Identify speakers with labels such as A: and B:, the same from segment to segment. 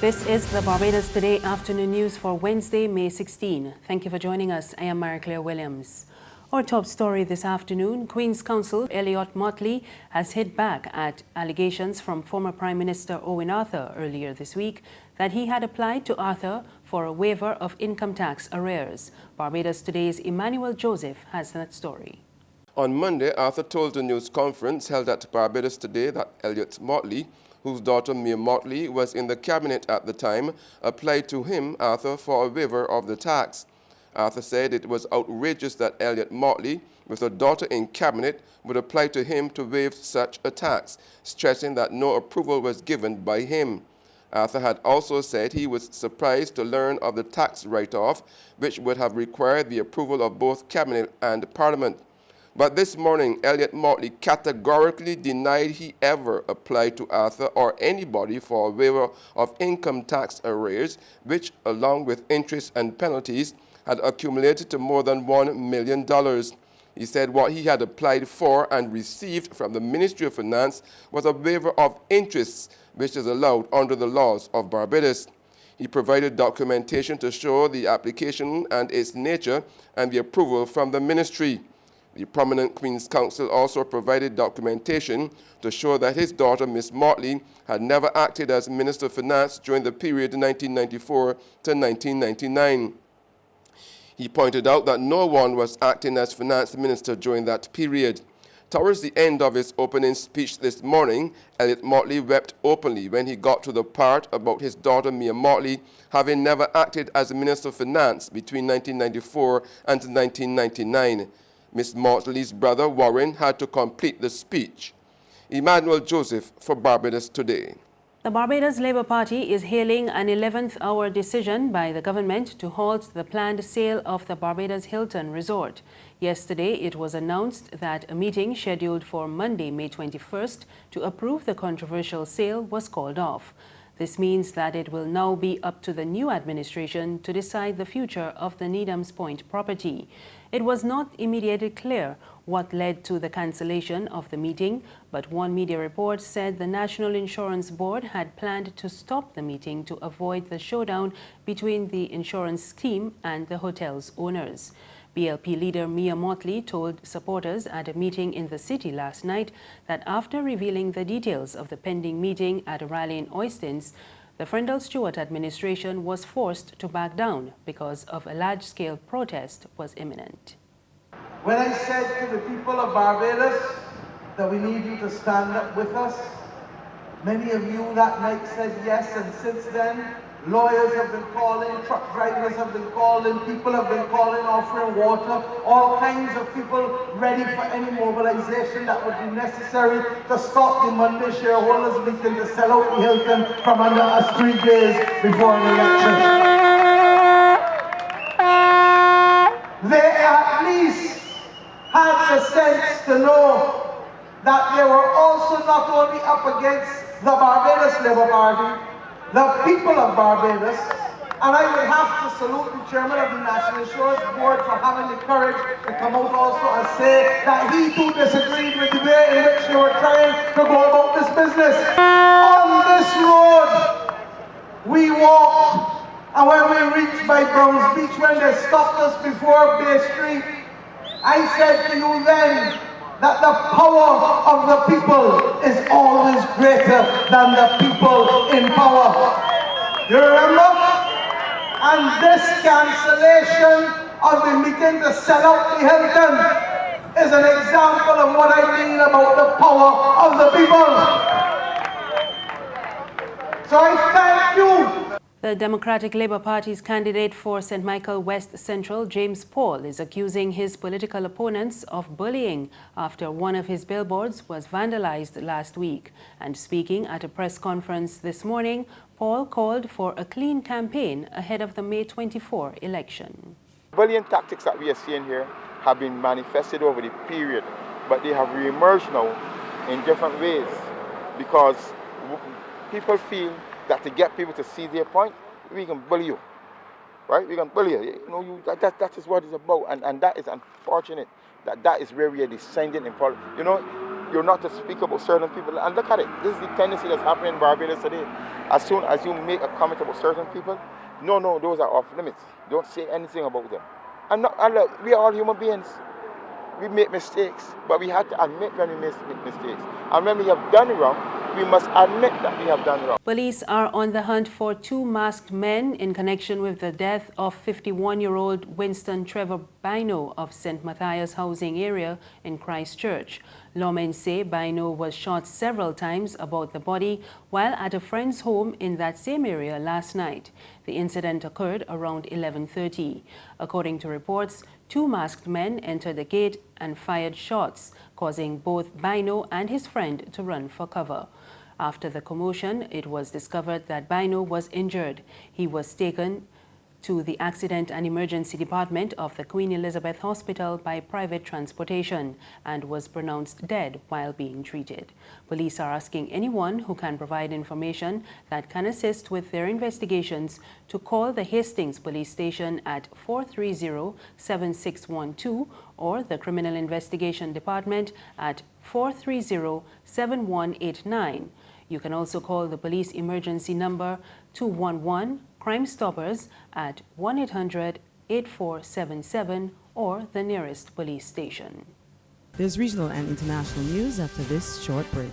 A: This is the Barbados Today afternoon news for Wednesday, May 16. Thank you for joining us. I am Marie-Claire Williams. Our top story this afternoon, Queen's Counsel Elliott Mottley has hit back at allegations from former Prime Minister Owen Arthur earlier this week that he had applied to Arthur for a waiver of income tax arrears. Barbados Today's Emmanuel Joseph has that story.
B: On Monday, Arthur told a news conference held at Barbados Today that Elliott Mottley, whose daughter Mia Mottley was in the cabinet at the time, applied to him, Arthur, for a waiver of the tax. Arthur said it was outrageous that Elliott Mottley, with a daughter in cabinet, would apply to him to waive such a tax, stressing that no approval was given by him. Arthur had also said he was surprised to learn of the tax write-off, which would have required the approval of both cabinet and Parliament. But this morning, Elliott Mottley categorically denied he ever applied to Arthur or anybody for a waiver of income tax arrears, which, along with interest and penalties, had accumulated to more than $1 million. He said what he had applied for and received from the Ministry of Finance was a waiver of interests, which is allowed under the laws of Barbados. He provided documentation to show the application and its nature and the approval from the ministry. The prominent Queen's Counsel also provided documentation to show that his daughter, Miss Mottley, had never acted as Minister of Finance during the period 1994 to 1999. He pointed out that no one was acting as Finance Minister during that period. Towards the end of his opening speech this morning, Elliott Mottley wept openly when he got to the part about his daughter, Mia Mottley, having never acted as Minister of Finance between 1994 and 1999. Miss Mottley's brother, Warren, had to complete the speech. Emmanuel Joseph for Barbados Today.
A: The Barbados Labour Party is hailing an 11th-hour decision by the government to halt the planned sale of the Barbados Hilton Resort. Yesterday, it was announced that a meeting scheduled for Monday, May 21st, to approve the controversial sale was called off. This means that it will now be up to the new administration to decide the future of the Needham's Point property. It was not immediately clear what led to the cancellation of the meeting, but one media report said the National Insurance Board had planned to stop the meeting to avoid the showdown between the insurance scheme and the hotel's owners. BLP leader Mia Mottley told supporters at a meeting in the city last night that after revealing the details of the pending meeting at a rally in Oistins, the Frendell-Stewart administration was forced to back down because of a large-scale protest was imminent.
C: When I said to the people of Barbados that we need you to stand up with us, many of you that night said yes, and since then, lawyers have been calling, truck drivers have been calling, people have been calling, offering water, all kinds of people ready for any mobilization that would be necessary to stop the Monday shareholders meeting to sell out the Hilton from under us 3 days before an election. They at least had the sense to know that they were also not only up against the Barbados Labour Party, the people of Barbados, and I would have to salute the chairman of the National Insurance Board for having the courage to come out also and say that he too disagreed with the way in which they were trying to go about this business. On this road, we walked, and when we reached by Browns Beach, when they stopped us before Bay Street, I said to you then that the power of the people is always greater than the people in power. You remember? And this cancellation of the meeting to sell out the Hilton is an example of what I mean about the power of the people. So I thank you.
A: The Democratic Labour Party's candidate for St. Michael West Central, James Paul, is accusing his political opponents of bullying after one of his billboards was vandalized last week. And speaking at a press conference this morning, Paul called for a clean campaign ahead of the May 24 election.
D: Bullying tactics that we are seeing here have been manifested over the period, but they have re-emerged now in different ways because people feel that to get people to see their point, we can bully you, right? We can bully you. You know, that is what it's about, and that is unfortunate. That is where we are descending in politics. You know, you're not to speak about certain people. And look at it. This is the tendency that's happening in Barbados today. As soon as you make a comment about certain people, no, those are off limits. Don't say anything about them. And look, we are all human beings. We make mistakes, but we have to admit when we make mistakes. And when we have done wrong, we must admit that we have done wrong.
A: Police are on the hunt for two masked men in connection with the death of 51-year-old Winston Trevor Bino of St. Matthias housing area in Christchurch. Lawmen say Bino was shot several times about the body while at a friend's home in that same area last night. The incident occurred around 11:30. According to reports, two masked men entered the gate and fired shots, causing both Bino and his friend to run for cover. After the commotion, it was discovered that Bino was injured. He was taken to the Accident and Emergency Department of the Queen Elizabeth Hospital by private transportation and was pronounced dead while being treated. Police are asking anyone who can provide information that can assist with their investigations to call the Hastings Police Station at 430-7612 or the Criminal Investigation Department at 430-7189. You can also call the police emergency number 211 Crime Stoppers at 1-800-8477 or the nearest police station.
E: There's regional and international news after this short break.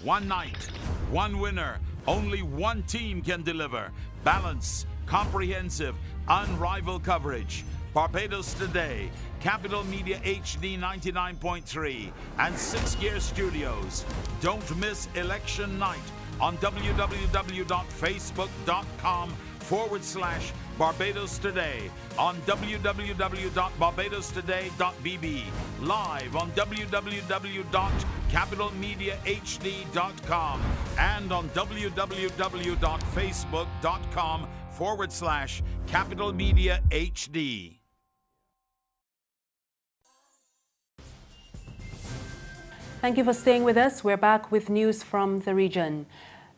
F: One night, one winner, only one team can deliver. Balance, comprehensive, unrivaled coverage. Barbados Today, Capital Media HD 99.3 and 6 Gear Studios. Don't miss election night on www.facebook.com/Barbados Today, on www.barbadostoday.bb, live on www.capitalmediahd.com and on www.facebook.com/CapitalMediaHD.
A: Thank you for staying with us. We're back with news from the region.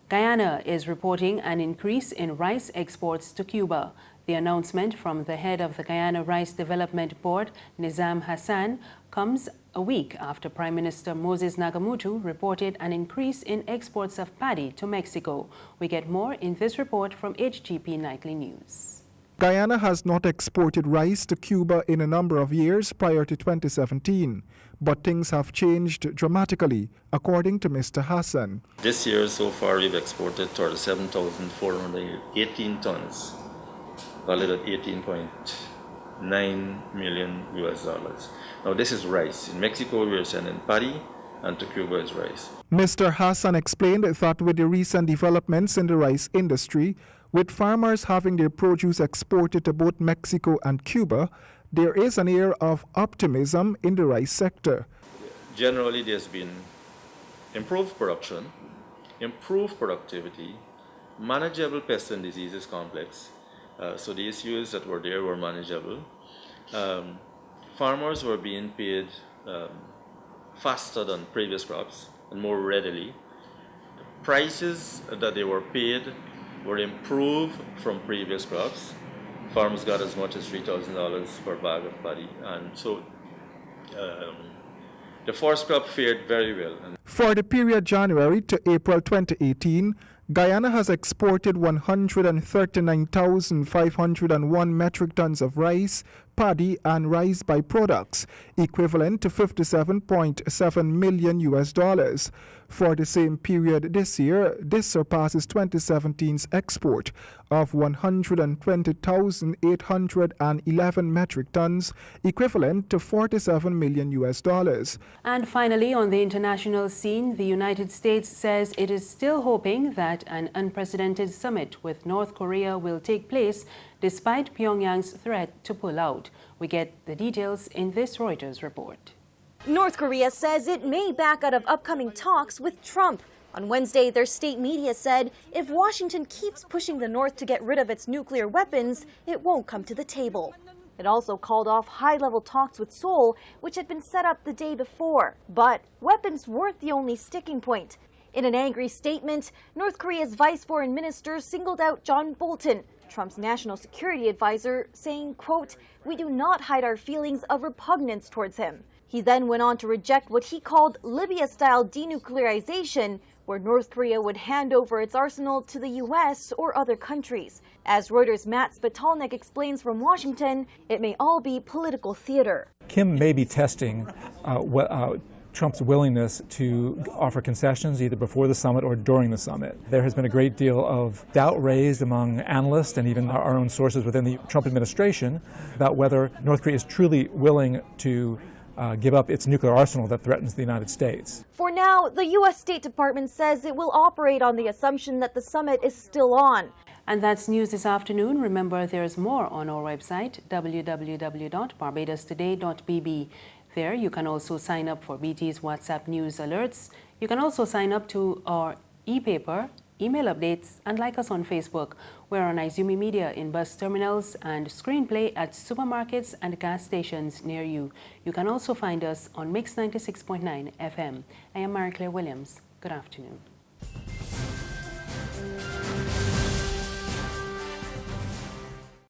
A: Guyana is reporting an increase in rice exports to Cuba. The announcement from the head of the Guyana Rice Development Board, Nizam Hassan, comes a week after Prime Minister Moses Nagamutu reported an increase in exports of paddy to Mexico. We get more in this report from HGP Nightly News.
G: Guyana has not exported rice to Cuba in a number of years prior to 2017, but things have changed dramatically, according to Mr. Hassan.
H: This year so far we've exported 37,418 tons, valued at $18.9 million. Now this is rice. In Mexico we are sending paddy, and to Cuba is rice.
G: Mr. Hassan explained that with the recent developments in the rice industry, with farmers having their produce exported to both Mexico and Cuba, there is an air of optimism in the rice sector.
H: Generally, there's been improved production, improved productivity, manageable pest and diseases complex. So the issues that were there were manageable. Farmers were being paid faster than previous crops and more readily. Prices that they were paid were improved from previous crops. Farmers got as much as $3,000 per bag of paddy, and so the forest crop fared very well.
G: For the period January to April 2018, Guyana has exported 139,501 metric tons of rice, paddy, and rice byproducts, equivalent to $57.7 million. For the same period this year, this surpasses 2017's export of 120,811 metric tons, equivalent to $47 million.
A: And finally, on the international scene, the United States says it is still hoping that an unprecedented summit with North Korea will take place despite Pyongyang's threat to pull out. We get the details in this Reuters report.
I: North Korea says it may back out of upcoming talks with Trump. On Wednesday, their state media said if Washington keeps pushing the North to get rid of its nuclear weapons, it won't come to the table. It also called off high-level talks with Seoul, which had been set up the day before. But weapons weren't the only sticking point. In an angry statement, North Korea's vice foreign minister singled out John Bolton, Trump's national security advisor, saying, quote, "We do not hide our feelings of repugnance towards him." He then went on to reject what he called Libya-style denuclearization, where North Korea would hand over its arsenal to the U.S. or other countries. As Reuters' Matt Spitalnik explains from Washington, it may all be political theater.
J: Kim may be testing Trump's willingness to offer concessions either before the summit or during the summit. There has been a great deal of doubt raised among analysts and even our own sources within the Trump administration about whether North Korea is truly willing to give up its nuclear arsenal that threatens the United States.
I: For now, the U.S. State Department says it will operate on the assumption that the summit is still on.
A: And that's news this afternoon. Remember, there's more on our website, www.barbadostoday.bb. There, you can also sign up for BT's WhatsApp news alerts. You can also sign up to our e-paper, email updates, and like us on Facebook. We're on Izumi Media in bus terminals and Screenplay at supermarkets and gas stations near you. You can also find us on Mix 96.9 FM. I am Marie Claire Williams. Good afternoon.